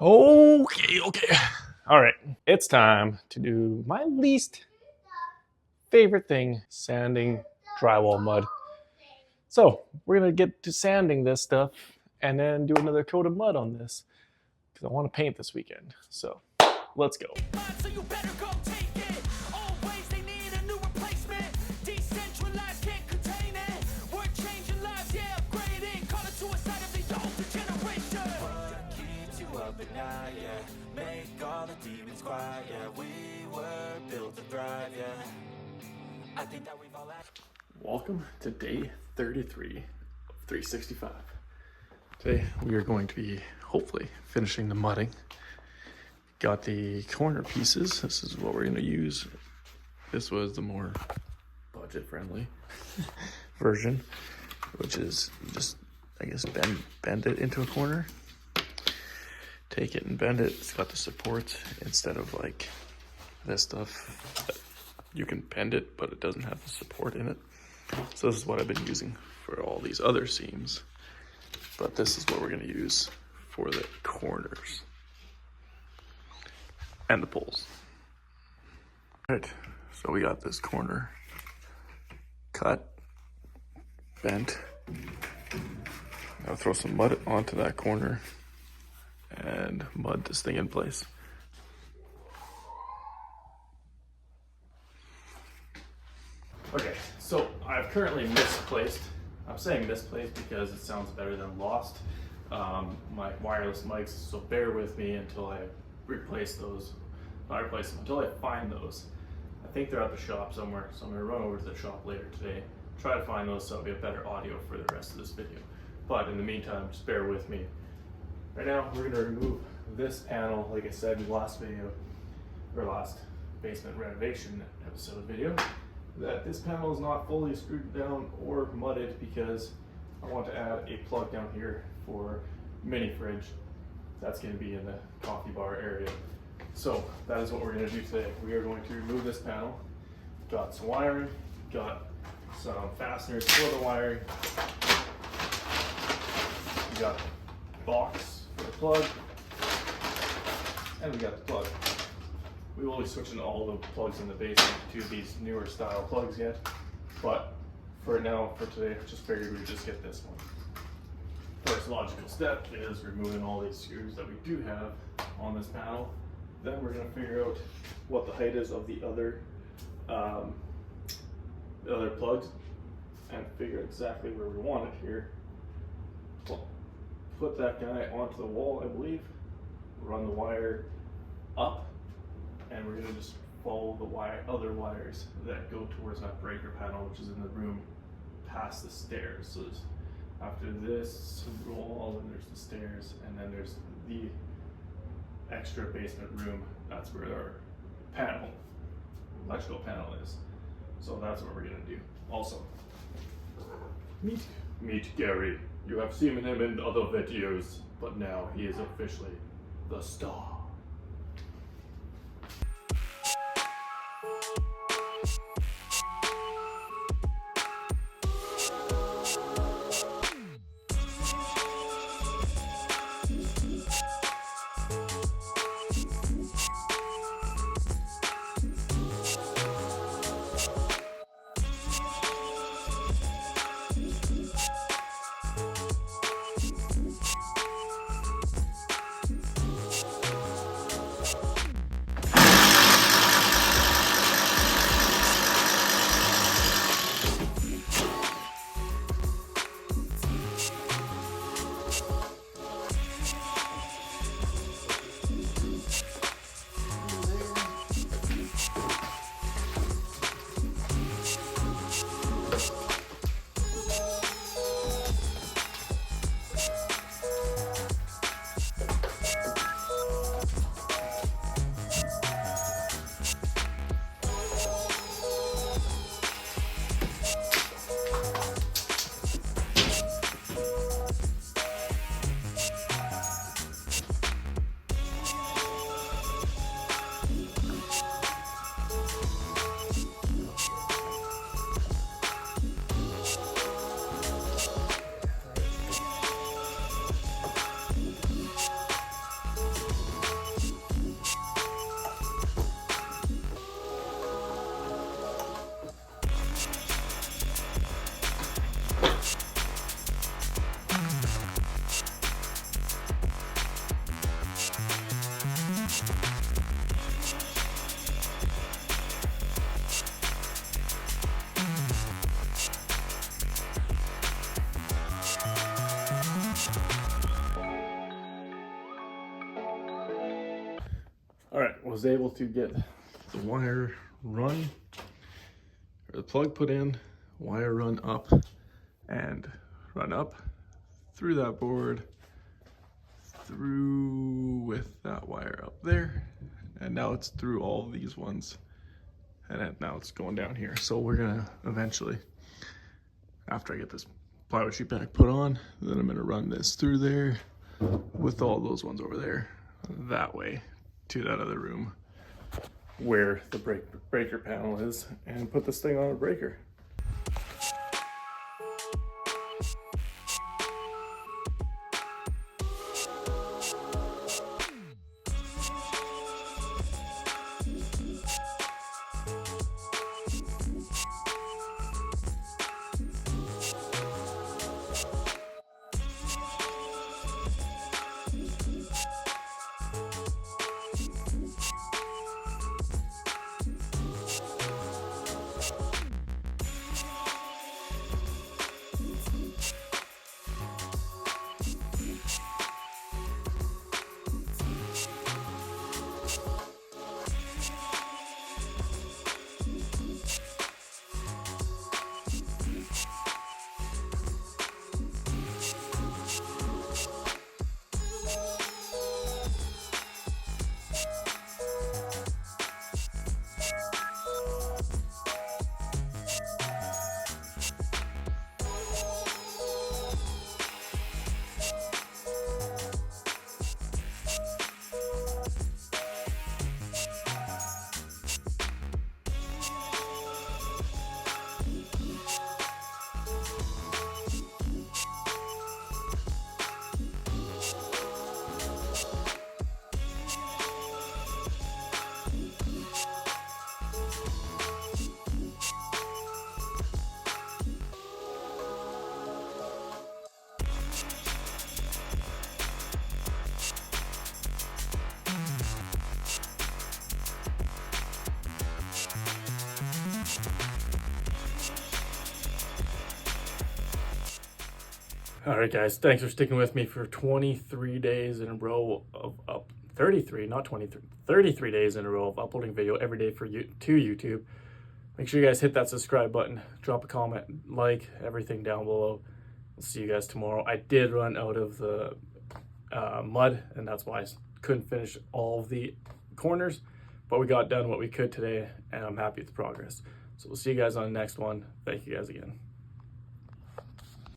Okay. All right, it's time to do my least favorite thing, sanding drywall mud. So we're gonna get to sanding this stuff and then do another coat of mud on this because I want to paint this weekend. So let's go. Welcome to day 33 of 365. Today we are going to be hopefully finishing the mudding. Got the corner pieces. This is what we're going to use. This was the more budget friendly version, which is just, I guess, bend it into a corner. Take it and bend it. It's got the supports instead of like this stuff. You can bend it, but it doesn't have the support in it. So this is what I've been using for all these other seams. But this is what we're going to use for the corners and the poles. All right, so we got this corner cut, bent. Now throw some mud onto that corner and mud this thing in place. Okay, so I've currently misplaced. I'm saying misplaced because it sounds better than lost. My wireless mics, so bear with me until I replace those. Not replace them, until I find those. I think they're at the shop somewhere, so I'm gonna run over to the shop later today, try to find those so I'll get better audio for the rest of this video. But in the meantime, just bear with me. Right now, we're gonna remove this panel, like I said in the last video, or last basement renovation episode video, that this panel is not fully screwed down or mudded because I want to add a plug down here for mini fridge. That's going to be in the coffee bar area. So that is what we're going to do today. We are going to remove this panel. Got some wiring, got some fasteners for the wiring. We got a box for the plug, and we got the plug. We will be switching all the plugs in the basement to these newer style plugs yet, but for now, for today, I just figured we'd just get this one. First logical step is removing all these screws that we do have on this panel. Then we're going to figure out what the height is of the other plugs and figure exactly where we want it here. Put that guy onto the wall, I believe, run the wire up, and we're gonna just follow the other wires that go towards that breaker panel, which is in the room past the stairs. So after this wall, then there's the stairs, and then there's the extra basement room. That's where our electrical panel is. So that's what we're gonna do. Also, meet Gary. You have seen him in other videos, but now he is officially the star. All right, was able to get the wire run, or the plug put in, wire run up, and run up through that board, through with that wire up there, and now it's through all of these ones, and now it's going down here. So we're gonna eventually, after I get this plywood sheet back put on, then I'm gonna run this through there with all those ones over there, that way to that other room where the breaker panel is, and put this thing on a breaker. All right, guys, thanks for sticking with me for 23 days in a row of 33, not 23, 33 days in a row of uploading video every day for you to YouTube. Make sure you guys hit that subscribe button, drop a comment, like everything down below. We'll see you guys tomorrow. I did run out of the mud, and that's why I couldn't finish all of the corners, but we got done what we could today, and I'm happy with the progress. So we'll see you guys on the next one. Thank you guys again.